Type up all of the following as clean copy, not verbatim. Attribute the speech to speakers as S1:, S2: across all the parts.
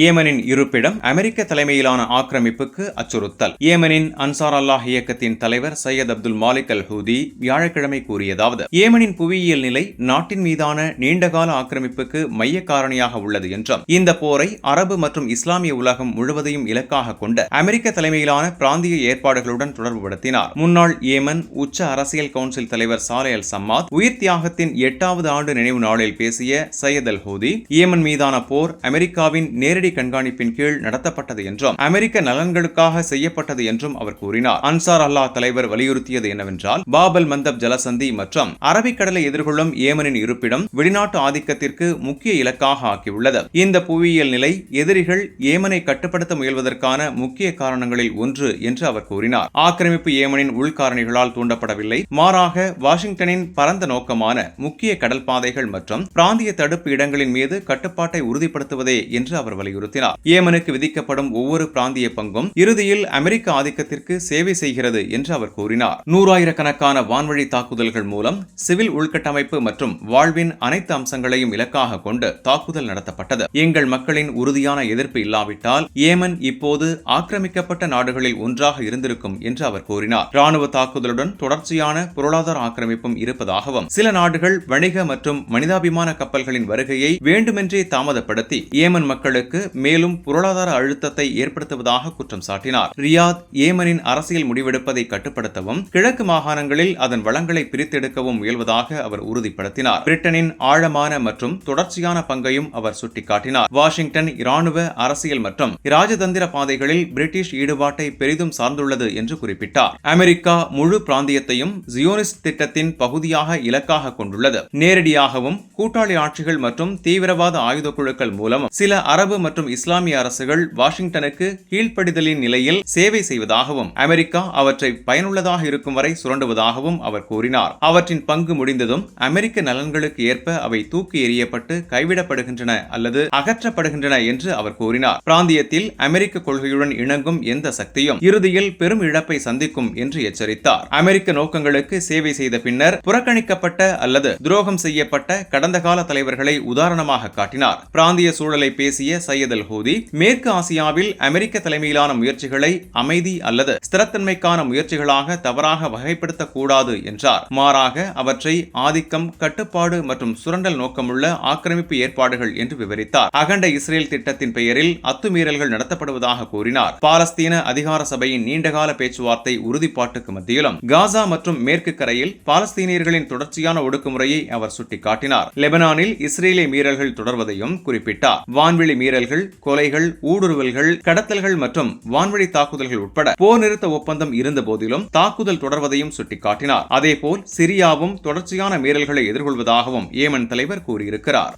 S1: ஏமனின் இருப்பிடம் அமெரிக்க தலைமையிலான ஆக்கிரமிப்புக்கு அச்சுறுத்தல். ஏமனின் அன்சார் அல்லாஹ் இயக்கத்தின் தலைவர் சையத் அப்துல் மாலிக் அல் ஹூதி வியாழக்கிழமை கூறியதாவது: ஏமனின் புவியியல் நிலை நாட்டின் மீதான நீண்டகால ஆக்கிரமிப்புக்கு மைய காரணியாக உள்ளது என்றும், இந்த போரை அரபு மற்றும் இஸ்லாமிய உலகம் முழுவதையும் இலக்காக கொண்ட அமெரிக்க தலைமையிலான பிராந்திய ஏற்பாடுகளுடன் தொடர்புபடுத்தினார். முன்னாள் ஏமன் உச்ச அரசியல் கவுன்சில் தலைவர் சாலே அல் சம்மாத் உயிர் தியாகத்தின் 8வது ஆண்டு நினைவு நாளில் பேசிய சையத் அல் ஹூதி, ஏமன் மீதான போர் அமெரிக்காவின் நேரடி கண்காணிப்பின் கீழ் நடத்தப்பட்டது என்றும் அமெரிக்க நலன்களுக்காக செய்யப்பட்டது என்றும் அவர் கூறினார். அன்சார் அல்லாஹ் தலைவர் வலியுறுத்தியது என்னவென்றால், பாபல் மந்தப் ஜலசந்தி மற்றும் அரபிக்கடலை எதிர்கொள்ளும் ஏமனின் இருப்பிடம் வெளிநாட்டு ஆதிக்கத்திற்கு முக்கிய இலக்காக ஆக்கியுள்ளது. இந்த புவியியல் நிலை எதிரிகள் ஏமனை கட்டுப்படுத்த முயல்வதற்கான முக்கிய காரணங்களில் ஒன்று என்று அவர் கூறினார். ஆக்கிரமிப்பு ஏமனின் உள்காரணிகளால் தூண்டப்படவில்லை, மாறாக வாஷிங்டனின் பரந்த நோக்கமான முக்கிய கடல் பாதைகள் மற்றும் பிராந்திய தடுப்பு இடங்களின் மீது கட்டுப்பாட்டை உறுதிப்படுத்துவதே என்று அவர் வலியுறுத்தினார். ஏமனுக்கு விதிக்கப்படும் ஒவ்வொரு பிராந்திய பங்கும் இறுதியில் அமெரிக்க ஆதிக்கத்திற்கு சேவை செய்கிறது என்று அவர் கூறினார். நூறாயிரக்கணக்கான வான்வழி தாக்குதல்கள் மூலம் சிவில் உள்கட்டமைப்பு மற்றும் வாழ்வின் அனைத்து அம்சங்களையும் இலக்காக கொண்டு தாக்குதல் நடத்தப்பட்டது. எங்கள் மக்களின் உறுதியான எதிர்ப்பு இல்லாவிட்டால் ஏமன் இப்போது ஆக்கிரமிக்கப்பட்ட நாடுகளில் ஒன்றாக இருந்திருக்கும் என்று அவர் கூறினார். ராணுவ தாக்குதலுடன் தொடர்ச்சியான பொருளாதார ஆக்கிரமிப்பும் இருப்பதாகவும், சில நாடுகள் வணிக மற்றும் மனிதாபிமான கப்பல்களின் வருகையை வேண்டுமென்றே தாமதப்படுத்தி ஏமன் மக்களுக்கு மேலும் பொருளாதார அழுத்தத்தை ஏற்படுத்துவதாக குற்றம் சாட்டினார். ரியாத் ஏமனின் அரசியல் முடிவெடுப்பதை கட்டுப்படுத்தவும் கிழக்கு மாகாணங்களில் அதன் வளங்களை பிரித்தெடுக்கவும் முயல்வதாக அவர் உறுதிப்படுத்தினார். பிரிட்டனின் ஆழமான மற்றும் தொடர்ச்சியான பங்கையும் அவர் சுட்டிக்காட்டினார். வாஷிங்டன் இராணுவ, அரசியல் மற்றும் இராஜதந்திர பாதைகளில் பிரிட்டிஷ் ஈடுபாட்டை பெரிதும் சார்ந்துள்ளது என்று குறிப்பிட்டார். அமெரிக்கா முழு பிராந்தியத்தையும் ஜியோனிஸ்ட் திட்டத்தின் பகுதியாக இலக்காக கொண்டுள்ளது. நேரடியாகவும் கூட்டாளி ஆட்சிகள் மற்றும் தீவிரவாத ஆயுத குழுக்கள் மூலம் சில அரபு மற்றும் இஸ்லாமிய அரசுகள் வாஷிங்டனுக்கு கீழ்ப்படிதலின் நிலையில் சேவை செய்வதாகவும், அமெரிக்கா அவற்றை பயனுள்ளதாக இருக்கும் வரை சுரண்டுவதாகவும் அவர் கூறினார். அவற்றின் பங்கு முடிந்ததும் அமெரிக்க நலன்களுக்கு ஏற்ப அவை தூக்கி எறியப்பட்டு கைவிடப்படுகின்றன அல்லது அகற்றப்படுகின்றன என்று அவர் கூறினார். பிராந்தியத்தில் அமெரிக்க கொள்கையுடன் இணங்கும் எந்த சக்தியும் இறுதியில் பெரும் இழப்பை சந்திக்கும் என்று எச்சரித்தார். அமெரிக்க நோக்கங்களுக்கு சேவை செய்த பின்னர் புறக்கணிக்கப்பட்ட அல்லது துரோகம் செய்யப்பட்ட கடந்த கால தலைவர்களை உதாரணமாக காட்டினார். பிராந்திய சூழலை பேசிய சையத் அல் ஹூதி, மேற்கு ஆசியாவில் அமெரிக்க தலைமையிலான முயற்சிகளை அமைதி அல்லது ஸ்திரத்தன்மைக்கான முயற்சிகளாக தவறாக வகைப்படுத்தக்கூடாது என்றார். மாறாக அவற்றை ஆதிக்கம், கட்டுப்பாடு மற்றும் சுரண்டல் நோக்கமுள்ள ஆக்கிரமிப்பு ஏற்பாடுகள் என்று விவரித்தார். அகண்ட இஸ்ரேல் திட்டத்தின் பெயரில் அத்துமீறல்கள் நடத்தப்படுவதாக கூறினார். பாலஸ்தீன அதிகார சபையின் நீண்டகால பேச்சுவார்த்தை உறுதிப்பாட்டுக்கு மத்தியிலும் காசா மற்றும் மேற்கு கரையில் பாலஸ்தீனியர்களின் தொடர்ச்சியான ஒடுக்குமுறையை அவர் சுட்டிக்காட்டினார். லெபனானில் இஸ்ரேலிய மீறல்கள் தொடர்வதையும் குறிப்பிட்டார். வான்வெளி மீறல்கள், கொலைகள், ஊடுருவல்கள், கடத்தல்கள் மற்றும் வான்வழி தாக்குதல்கள் உட்பட போர் நிறுத்த ஒப்பந்தம் இருந்த போதிலும் தாக்குதல் தொடர்வதையும் சுட்டிக்காட்டினார். அதேபோல் சிரியாவும் தொடர்ச்சியான மீறல்களை எதிர்கொள்வதாகவும் ஏமன் தலைவர் கூறியிருக்கிறார்.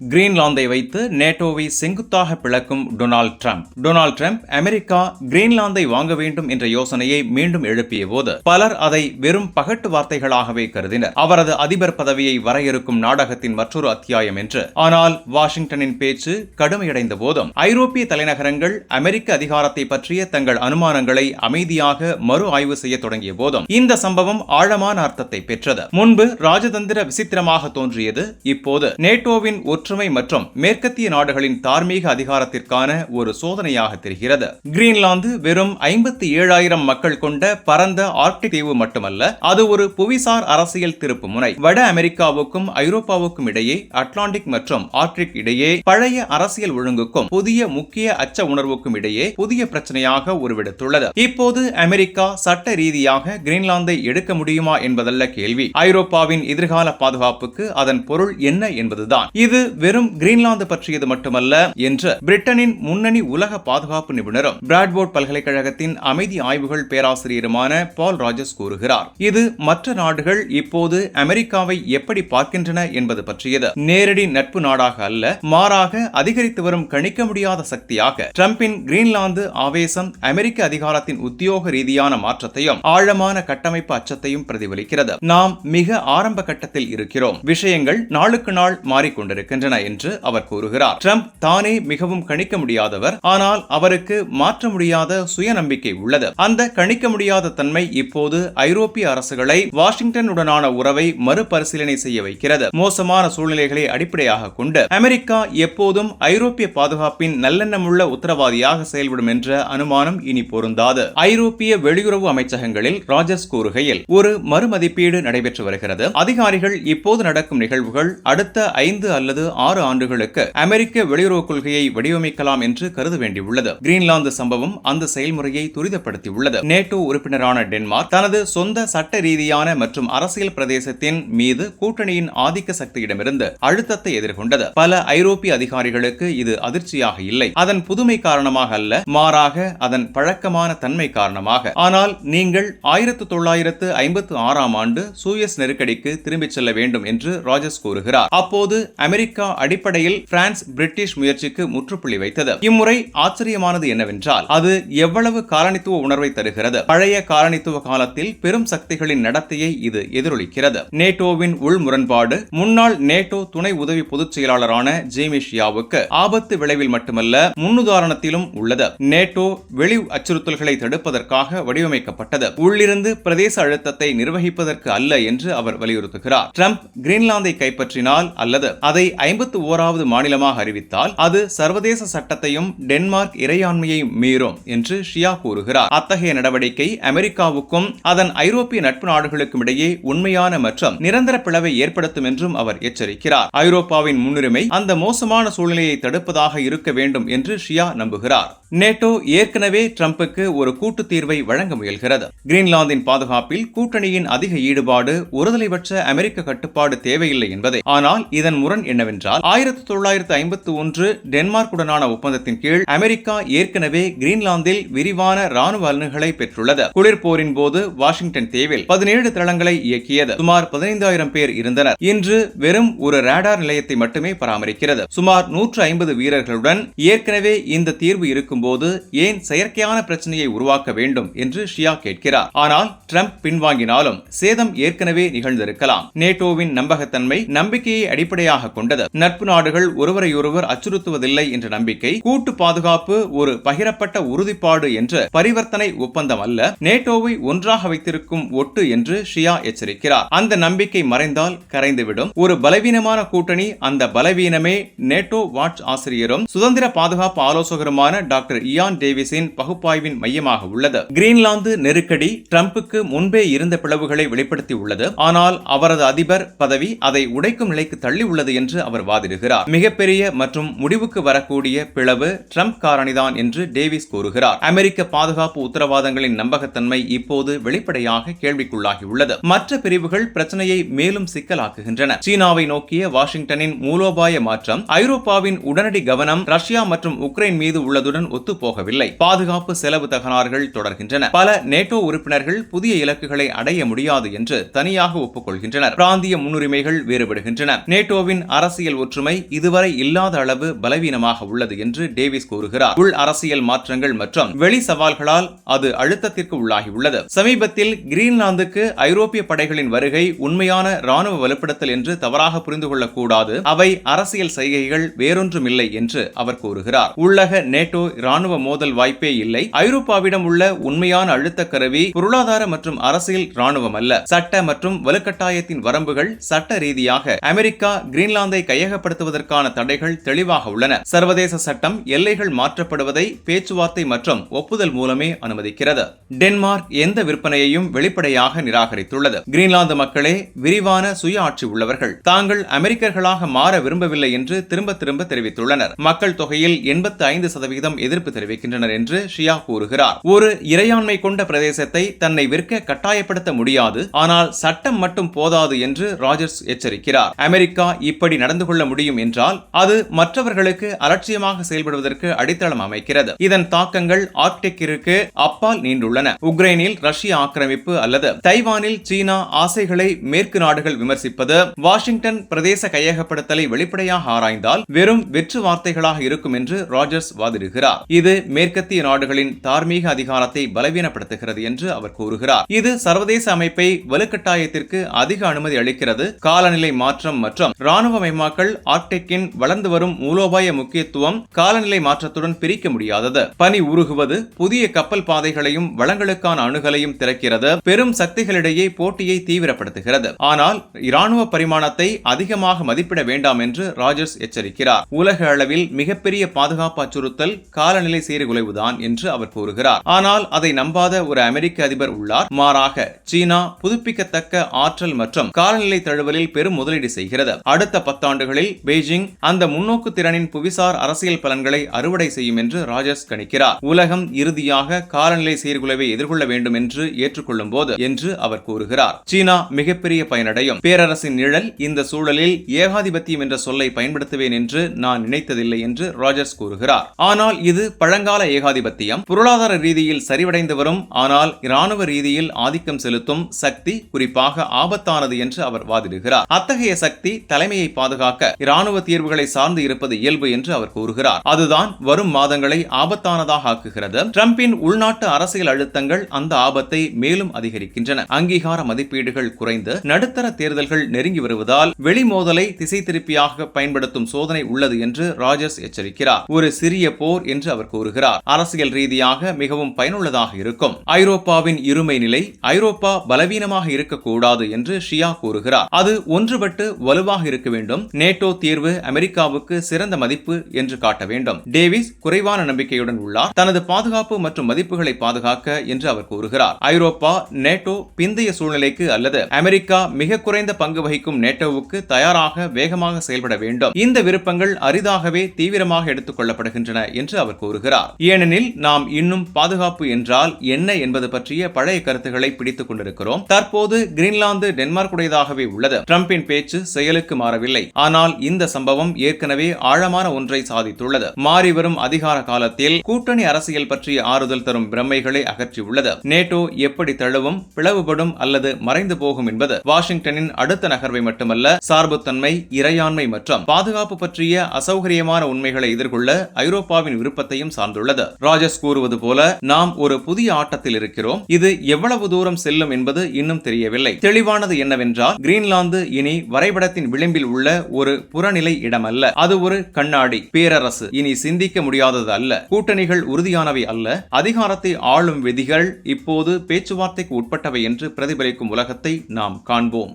S1: கிரீன்லாந்தை வைத்து நேட்டோவை செங்குத்தாக பிளக்கும் Donald Trump. Donald Trump America கிரீன்லாந்தை வாங்க வேண்டும் என்ற யோசனையை மீண்டும் எழுப்பிய போது பலர் அதை வெறும் பகட்டு வார்த்தைகளாகவே கருதினர். அவரது அதிபர் பதவியை வரையறுக்கும் நாடகத்தின் மற்றொரு அத்தியாயம் என்று. ஆனால் வாஷிங்டனின் பேச்சு கடுமையடைந்த போதும் ஐரோப்பிய தலைநகரங்கள் அமெரிக்க அதிகாரத்தை பற்றிய தங்கள் அனுமானங்களை அமைதியாக மறு ஆய்வு செய்ய தொடங்கிய போதும் இந்த சம்பவம் ஆழமான அர்த்தத்தை பெற்றது. முன்பு ராஜதந்திர விசித்திரமாக தோன்றியது இப்போது நேட்டோவின் ஒற்றுமை மற்றும் மேற்கத்திய நாடுகளின் தார்மீக அதிகாரத்திற்கான ஒரு சோதனையாக தெரிகிறது. கிரீன்லாந்து வெறும் 57,000 மக்கள் கொண்ட பரந்த ஆர்க்டிக் தீவு மட்டுமல்ல, அது ஒரு புவிசார் அரசியல் திருப்பு முனை. வட அமெரிக்காவுக்கும் ஐரோப்பாவுக்கும் இடையே, அட்லாண்டிக் மற்றும் ஆர்க்டிக் இடையே பழைய அரசியல் ஒழுங்குக்கும் புதிய முக்கிய அச்ச உணர்வுக்கும் இடையே புதிய பிரச்சனையாக உருவெடுத்துள்ளது. இப்போது அமெரிக்கா சட்ட ரீதியாக கிரீன்லாந்தை எடுக்க முடியுமா என்பதல்ல கேள்வி. ஐரோப்பாவின் எதிர்கால பாதுகாப்புக்கு அதன் பொருள் என்ன என்பதுதான். இது வெறும் கிரீன்லாந்து பற்றியது மட்டுமல்ல என்று பிரிட்டனின் முன்னணி உலக பாதுகாப்பு நிபுணரும் பிராட்போர்ட் பல்கலைக்கழகத்தின் அமைதி ஆய்வுகள் பேராசிரியருமான பால் ராஜர்ஸ் கூறுகிறார். இது மற்ற நாடுகள் இப்போது அமெரிக்காவை எப்படி பார்க்கின்றன என்பது பற்றியது. நேரடி நட்பு நாடாக அல்ல, மாறாக அதிகரித்து வரும் கணிக்க முடியாத சக்தியாக. ட்ரம்பின் கிரீன்லாந்து ஆவேசம் அமெரிக்க அதிகாரத்தின் உத்தியோக ரீதியான மாற்றத்தையும் ஆழமான கட்டமைப்பு அச்சத்தையும் பிரதிபலிக்கிறது. நாம் மிக ஆரம்ப கட்டத்தில் இருக்கிறோம். விஷயங்கள் நாளுக்கு நாள் மாறிக்கொண்டிருக்கின்றன. வருகின்றன என்று அவர் கூறுகிறார். ட்ரம்ப் தானே மிகவும் கணிக்க முடியாதவர், ஆனால் அவருக்கு மாற்ற முடியாத சுயநம்பிக்கை உள்ளது. அந்த கணிக்க முடியாத தன்மை இப்போது ஐரோப்பிய அரசுகளை வாஷிங்டனுடனான உறவை மறுபரிசீலனை செய்ய வைக்கிறது. மோசமான சூழ்நிலைகளை அடிப்படையாக கொண்டு அமெரிக்கா எப்போதும் ஐரோப்பிய பாதுகாப்பின் நல்லெண்ணமுள்ள உத்தரவாதியாக செயல்படும் என்ற அனுமானம் இனி பொருந்தாது. ஐரோப்பிய வெளியுறவு அமைச்சகங்களில் ராஜர்ஸ் கூறுகையில், ஒரு மறுமதிப்பீடு நடைபெற்று வருகிறது. அதிகாரிகள் இப்போது நடக்கும் நிகழ்வுகள் அடுத்த 5 அல்லது 6 ஆண்டுகளுக்கு அமெரிக்க வெளியுறவு கொள்கையை வடிவமைக்கலாம் என்று கருத வேண்டியுள்ளது. கிரீன்லாந்து சம்பவம் அந்த செயல்முறையை துரிதப்படுத்தியுள்ளது. நேட்டோ உறுப்பினரான டென்மார்க் தனது சொந்த சட்ட ரீதியான மற்றும் அரசியல் பிரதேசத்தின் மீது கூட்டணியின் ஆதிக்க சக்தியிடமிருந்து அழுத்தத்தை எதிர்கொண்டது. பல ஐரோப்பிய அதிகாரிகளுக்கு இது அதிர்ச்சியாக இல்லை, அதன் புதுமை காரணமாக அல்ல, மாறாக அதன் பழக்கமான தன்மை காரணமாக. ஆனால் நீங்கள் 1956ஆம் ஆண்டு சூயஸ் நெருக்கடிக்கு திரும்பிச் செல்ல வேண்டும் என்று ராஜர்ஸ் கூறுகிறார். அப்போது அமெரிக்கா அடிப்படையில் பிரான்ஸ் பிரிட்டிஷ் முயற்சிக்கு முற்றுப்புள்ளி வைத்தது. இம்முறை ஆச்சரியமானது என்னவென்றால் அது எவ்வளவு காலனித்துவ உணர்வை தருகிறது. பழைய காலனித்துவ காலத்தில் பெரும் சக்திகளின் நடத்தையை இது எதிரொலிக்கிறது. நேட்டோவின் உள் முரண்பாடு முன்னாள் நேட்டோ துணை உதவி பொதுச் செயலாளரான ஜேமி ஷியாவுக்கு ஆபத்து விளைவில் மட்டுமல்ல, முன்னுதாரணத்திலும் உள்ளது. நேட்டோ வெளி அச்சுறுத்தல்களை தடுப்பதற்காக வடிவமைக்கப்பட்டது, உள்ளிருந்து பிரதேச அழுத்தத்தை நிர்வகிப்பதற்கு அல்ல என்று அவர் வலியுறுத்துகிறார். ட்ரம்ப் கிரீன்லாந்தை கைப்பற்றினால் அல்லது அதை 51வது மாநிலமாக அறிவித்தால் அது சர்வதேச சட்டத்தையும் டென்மார்க் இறையாண்மையை மீறும் என்று ஷியா கூறுகிறார். அத்தகைய நடவடிக்கை அமெரிக்காவுக்கும் அதன் ஐரோப்பிய நட்பு நாடுகளுக்கும் இடையே உண்மையான மற்றும் நிரந்தர பிளவை ஏற்படுத்தும் என்றும் அவர் எச்சரிக்கிறார். ஐரோப்பாவின் முன்னுரிமை அந்த மோசமான சூழ்நிலையை தடுப்பதாக இருக்க வேண்டும் என்று ஷியா நம்புகிறார். நேட்டோ ஏற்கனவே ட்ரம்புக்கு ஒரு கூட்டு தீர்வை வழங்க முயல்கிறது. கிரீன்லாந்தின் பாதுகாப்பில் கூட்டணியின் அதிக ஈடுபாடு, ஒருதலைபட்ச அமெரிக்க கட்டுப்பாடு தேவையில்லை என்பதே. ஆனால் இதன் முரண் என்னவென்றால் 1951 டென்மார்க்குடனான ஒப்பந்தத்தின் கீழ் அமெரிக்கா ஏற்கனவே கிரீன்லாந்தில் விரிவான ராணுவ அலகுகளை பெற்றுள்ளது. குளிர்போரின் போது வாஷிங்டன் தீவில் 17 தளங்களை இயக்கியது. சுமார் 15,000 பேர் இருந்தனர். இன்று வெறும் ஒரு ரேடார் நிலையத்தை மட்டுமே பராமரிக்கிறது. சுமார் 150 வீரர்களுடன் ஏற்கனவே இந்த தீர்வு இருக்கும்போது ஏன் செயற்கையான பிரச்சனையை உருவாக்க வேண்டும் என்று ஷியா கேட்கிறார். ஆனால் ட்ரம்ப் பின்வாங்கினாலும் சேதம் ஏற்கனவே நிகழ்ந்திருக்கலாம். நேட்டோவின் நம்பகத்தன்மை நம்பிக்கையை அடிப்படையாக கொண்டது. நட்பு நாடுகள் ஒருவரையொருவர் அச்சுறுத்துவதில்லை என்ற நம்பிக்கை, கூட்டு பாதுகாப்பு ஒரு பகிரப்பட்ட உறுதிப்பாடு என்ற பரிவர்த்தனை ஒப்பந்தம் அல்ல, நேட்டோவை ஒன்றாக வைத்திருக்கும் ஒட்டு என்று ஷியா எச்சரிக்கிறார். அந்த நம்பிக்கை மறைந்தால் கரைந்துவிடும். ஒரு பலவீனமான கூட்டணி, அந்த பலவீனமே நேட்டோ வாட்ச் ஆசிரியரும் சுதந்திர பாதுகாப்பு ஆலோசகருமான டாக்டர் இயான் டேவிஸின் பகுப்பாய்வின் மையமாக உள்ளது. கிரீன்லாந்து நெருக்கடி ட்ரம்புக்கு முன்பே இருந்த பிளவுகளை வெளிப்படுத்தி உள்ளது. ஆனால் அவரது அதிபர் பதவி அதை உடைக்கும் நிலைக்கு தள்ளி உள்ளது என்று அவர் வாதிடுகிறார். மிகப்பெரிய மற்றும் முடிவுக்கு வரக்கூடிய பிளவு ட்ரம்ப் காரணிதான் என்று டேவிஸ் கூறுகிறார். அமெரிக்க பாதுகாப்பு உத்தரவாதங்களின் நம்பகத்தன்மை இப்போது வெளிப்படையாக கேள்விக்குள்ளாகியுள்ளது. மற்ற பிரிவுகள் பிரச்சனையை மேலும் சிக்கலாக்குகின்றன. சீனாவை நோக்கிய வாஷிங்டனின் மூலோபாய மாற்றம் ஐரோப்பாவின் உடனடி கவனம் ரஷ்யா மற்றும் உக்ரைன் மீது உள்ளதுடன் ஒத்துப்போகவில்லை. பாதுகாப்பு செலவு தகராறுகள் தொடர்கின்றன. பல நேட்டோ உறுப்பினர்கள் புதிய இலக்குகளை அடைய முடியாது என்று தனியாக ஒப்புக்கொள்கின்றனர். பிராந்திய முன்னுரிமைகள் வேறுபடுகின்றன. நேட்டோவின் அரசியல் ஒற்றுமை இதுவரை இல்லாத அளவு பலவீனமாக உள்ளது என்று டேவிஸ் கூறுகிறார். உள் அரசியல் மாற்றங்கள் மற்றும் வெளி சவால்களால் அது அழுத்தத்திற்கு உள்ளாகியுள்ளது. சமீபத்தில் கிரீன்லாந்துக்கு ஐரோப்பிய படைகளின் வருகை உண்மையான ராணுவ வலுப்படுத்தல் என்று தவறாக புரிந்து கொள்ளக்கூடாது. அவை அரசியல் செய்கைகள், வேறொன்றுமில்லை என்று அவர் கூறுகிறார். உள்ளக நேட்டோ ராணுவ மோதல் வாய்ப்பே இல்லை. ஐரோப்பாவிடம் உள்ள உண்மையான அழுத்த கருவி பொருளாதார மற்றும் அரசியல் ராணுவம் அல்ல. சட்ட மற்றும் வலுக்கட்டாயத்தின் வரம்புகள் சட்ட ரீதியாக அமெரிக்கா கிரீன்லாந்தை கையகப்படுத்துவதற்கான தடைகள் தெளிவாக உள்ளன. சர்வதேச சட்டம் எல்லைகள் மாற்றப்படுவதை பேச்சுவார்த்தை மற்றும் ஒப்புதல் மூலமே அனுமதிக்கிறது. டென்மார்க் எந்த விற்பனையையும் வெளிப்படையாக நிராகரித்துள்ளது. கிரீன்லாந்து மக்களே விரிவான சுய ஆட்சி உள்ளவர்கள். தாங்கள் அமெரிக்கர்களாக மாற விரும்பவில்லை என்று திரும்ப திரும்ப தெரிவித்துள்ளனர். மக்கள் தொகையில் 85% எதிர்ப்பு தெரிவிக்கின்றனர் என்று ஷியா கூறுகிறார். ஒரு இறையாண்மை கொண்ட பிரதேசத்தை தன்னை விற்க கட்டாயப்படுத்த முடியாது, ஆனால் சட்டம் மட்டும் போதாது என்று ராஜர்ஸ் எச்சரிக்கிறார். அமெரிக்கா இப்படி நடந்து கொள்ள முடியும் என்றால் அது மற்றவர்களுக்கு அலட்சியமாக செயல்படுவதற்கு அடித்தளம் அமைக்கிறது. இதன் தாக்கங்கள் ஆர்க்டிக்கிற்கு அப்பால் நீண்டுள்ளன. உக்ரைனில் ரஷ்ய ஆக்கிரமிப்பு அல்லது தைவானில் சீனா ஆசைகளை மேற்கு நாடுகள் விமர்சிப்பது, வாஷிங்டன் பிரதேச கையகப்படுத்தலை வெளிப்படையாக ஆராய்ந்தால் வெறும் வெற்று வார்த்தைகளாக இருக்கும் என்று ராஜர்ஸ் வாதிடுகிறார். இது மேற்கத்திய நாடுகளின் தார்மீக அதிகாரத்தை பலவீனப்படுத்துகிறது என்று அவர் கூறுகிறார். இது சர்வதேச அமைப்பை வலுக்கட்டாயத்திற்கு அதிக அனுமதி அளிக்கிறது. காலநிலை மாற்றம் மற்றும் ராணுவமயமாக்கல் ஆர்க்டிக்கின் வளர்ந்து வரும் மூலோபாய முக்கியத்துவம் காலநிலை மாற்றத்துடன் பிரிக்க முடியாதது. பனி உருகுவது புதிய கப்பல் பாதைகளையும் வளங்களுக்கான அணுகலையும் திறக்கிறது. பெரும் சக்திகளிடையே போட்டியை தீவிரப்படுத்துகிறது. ஆனால் இராணுவ பரிமாணத்தை அதிகமாக மதிப்பிட வேண்டாம் என்று ராஜர்ஸ் எச்சரிக்கிறார். உலக அளவில் மிகப்பெரிய பாதுகாப்பு அச்சுறுத்தல் காலநிலை சீர்குலைவுதான் என்று அவர் கூறுகிறார். ஆனால் அதை நம்பாத ஒரு அமெரிக்க அதிபர் உள்ளார். மாறாக சீனா புதுப்பிக்கத்தக்க ஆற்றல் மற்றும் காலநிலை தழுவலில் பெரும் முதலீடு செய்கிறது. அடுத்த 10 ஆண்டுகளில் பெய்ஜிங் அந்த முன்னோக்கு திறனின் புவிசார் அரசியல் பலன்களை அறுவடை செய்யும் என்று ராஜர்ஸ் கணிக்கிறார். உலகம் இறுதியாக காலநிலை சீர்குலைவை எதிர்கொள்ள வேண்டும் என்று ஏற்றுக்கொள்ளும் போது என்று அவர் கூறுகிறார். சீனா மிகப்பெரிய பயனடையும். பேரரசின் நிழல். இந்த சூழலில் ஏகாதிபத்தியம் என்ற சொல்லை பயன்படுத்துவேன் என்று நான் நினைத்ததில்லை என்று ராஜர்ஸ் கூறுகிறார். ஆனால் இது பழங்கால ஏகாதிபத்தியம். பொருளாதார ரீதியில் சரிவடைந்து வரும் ஆனால் இராணுவ ரீதியில் ஆதிக்கம் செலுத்தும் சக்தி குறிப்பாக ஆபத்தானது என்று அவர் வாதிடுகிறார். அத்தகைய சக்தி தலைமையை பாதுகாக்க இராணுவ தீர்வுகளை சார்ந்து இருப்பது இயல்பு என்று அவர் கூறுகிறார். அதுதான் வரும் மாதங்களை ஆபத்தானதாக ஆக்குகிறது. டிரம்பின் உள்நாட்டு அரசியல் அழுத்தங்கள் அந்த ஆபத்தை மேலும் அதிகரிக்கின்றன. அங்கீகார மதிப்பீடுகள் குறைந்து நடுத்தர தேர்தல்கள் நெருங்கி வருவதால் வெளிமோதலை திசை திருப்பியாக பயன்படுத்தும் சோதனை உள்ளது என்று ராஜர்ஸ் எச்சரிக்கிறார். ஒரு சிறிய போர் என்று அவர் கூறுகிறார். அரசியல் ரீதியாக மிகவும் பயனுள்ளதாக இருக்கும். ஐரோப்பாவின் இருமை நிலை. ஐரோப்பா பலவீனமாக இருக்கக்கூடாது என்று ஷியா கூறுகிறார். அது ஒன்றுபட்டு வலுவாக இருக்க வேண்டும். நேட்டோ தீர்வு அமெரிக்காவுக்கு சிறந்த மதிப்பு என்று காட்ட வேண்டும். டேவிஸ் குறைவான நம்பிக்கையுடன் உள்ளார். தனது பாதுகாப்பு மற்றும் மதிப்புகளை பாதுகாக்க என்று அவர் கூறுகிறார். ஐரோப்பா நேட்டோ பிந்தைய சூழ்நிலைக்கு அல்லது அமெரிக்கா மிக குறைந்த பங்கு வகிக்கும் நேட்டோவுக்கு தயாராக வேகமாக செயல்பட வேண்டும். இந்த விருப்பங்கள் அரிதாகவே தீவிரமாக எடுத்துக் கொள்ளப்படுகின்றன என்று அவர் கூறுகிறார். ஏனெனில் நாம் இன்னும் பாதுகாப்பு என்றால் என்ன என்பது பற்றிய பழைய கருத்துக்களை பிடித்துக் கொண்டிருக்கிறோம். தற்போது கிரீன்லாந்து டென்மார்க்குடையதாகவே உள்ளது. டிரம்பின் பேச்சு செயலுக்கு மாறவில்லை. ஆனால் இந்த சம்பவம் ஏற்கனவே ஆழமான ஒன்றை சாதித்துள்ளது. மாறிவரும் அதிகார காலத்தில் கூட்டணி அரசியல் பற்றிய ஆறுதல் தரும் பிரமைகளை அகற்றியுள்ளது. நேட்டோ எப்படி தழுவும், பிளவுபடும் அல்லது மறைந்து போகும் என்பது வாஷிங்டனின் அடுத்த நகர்வை மட்டுமல்ல, சார்புத்தன்மை, இறையாண்மை மற்றும் பாதுகாப்பு பற்றிய அசௌகரியமான உண்மைகளை எதிர்கொள்ள ஐரோப்பாவின் விருப்பத்தையும் சார்ந்துள்ளது. ராஜர்ஸ் கூறுவது போல நாம் ஒரு புதிய ஆட்டத்தில் இருக்கிறோம். இது எவ்வளவு தூரம் செல்லும் என்பது இன்னும் தெரியவில்லை. தெளிவானது என்னவென்றால் கிரீன்லாந்து இனி வரைபடத்தின் விளிம்பில் உள்ள ஒரு புறநிலை இடமல்ல. அது ஒரு கண்ணாடி. பேரரசு இனி சிந்திக்க முடியாதது அல்ல. கூட்டணிகள் உறுதியானவை அல்ல. அதிகாரத்தை ஆளும் விதிகள் இப்போது பேச்சுவார்த்தைக்கு உட்பட்டவை என்று பிரதிபலிக்கும் உலகத்தை நாம் காண்போம்.